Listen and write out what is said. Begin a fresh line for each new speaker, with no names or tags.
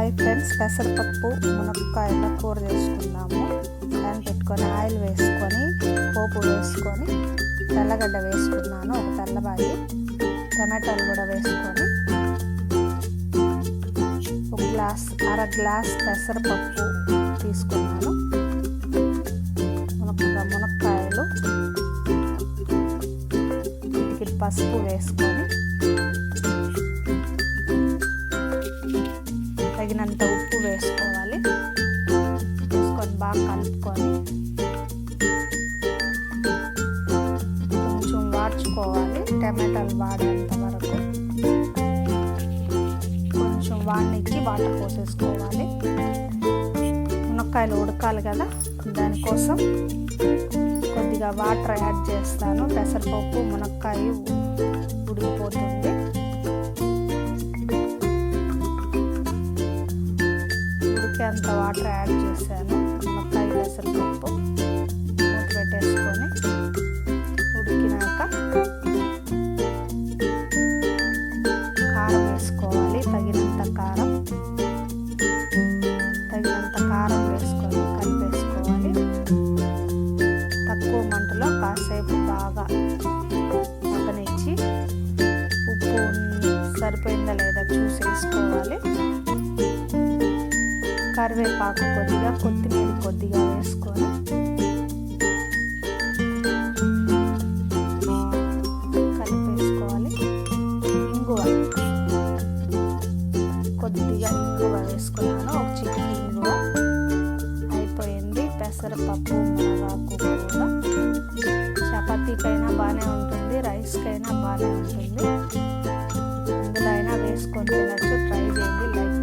Hi friends, పెసరపప్పు మునక్కాయల కూర చేసుకుందాము. దాన్ని పెట్టుకొని ఆయిల్ వేసుకొని పోపు వేసుకొని తెల్లగడ్డ వేసుకున్నాను, ఒక తెల్లబాయి టమాటాలు కూడా వేసుకొని అర గ్లాస్ పెసరపప్పు తీసుకున్నాను. మునక్కాయలు వీటికి పసుపు వేసుకొని తగినంత ఉప్పు వేసుకొని బాగా కలుపుకొని కొంచెం వాడ్చుకోవాలి. టమాటాలు వాడేంత వరకు కొంచెం వాడినిచ్చి వాటర్ పోసేసుకోవాలి. మునక్కాయలు ఉడకాలి కదా, దానికోసం కొద్దిగా వాటర్ యాడ్ చేస్తాను. పెసరపప్పు మునక్కాయ ఉడికిపోతుంది. అంత వాటర్ యాడ్ చేశాను. మునక్కాయ పెసరపప్పు మూత పెట్టేసుకొని ఉడికినాక కారం వేసుకోవాలి. తగినంత కారం వేసుకొని కలిపేసుకోవాలి. తక్కువ మంటలో కాసేపు బాగా మగ్గనిచ్చి ఉప్పు సరిపోయిందా లేదా చూసేసుకోవాలి. కరివేపాకు కొద్దిగా, కొత్తిమీర కొద్దిగా వేసుకొని కలిపేసుకోవాలి. కొద్దిగా ఇంగువ వేసుకున్నాను, ఒక చిటికి ఇంగువ. అయిపోయింది పెసరపప్పు మునగాకు కూర. చపాతీకైనా బాగానే ఉంటుంది, రైస్కైనా బాగానే ఉంటుంది. ఎందులో అయినా వేసుకొని తినచ్చు. ట్రై చేయండి. లైక్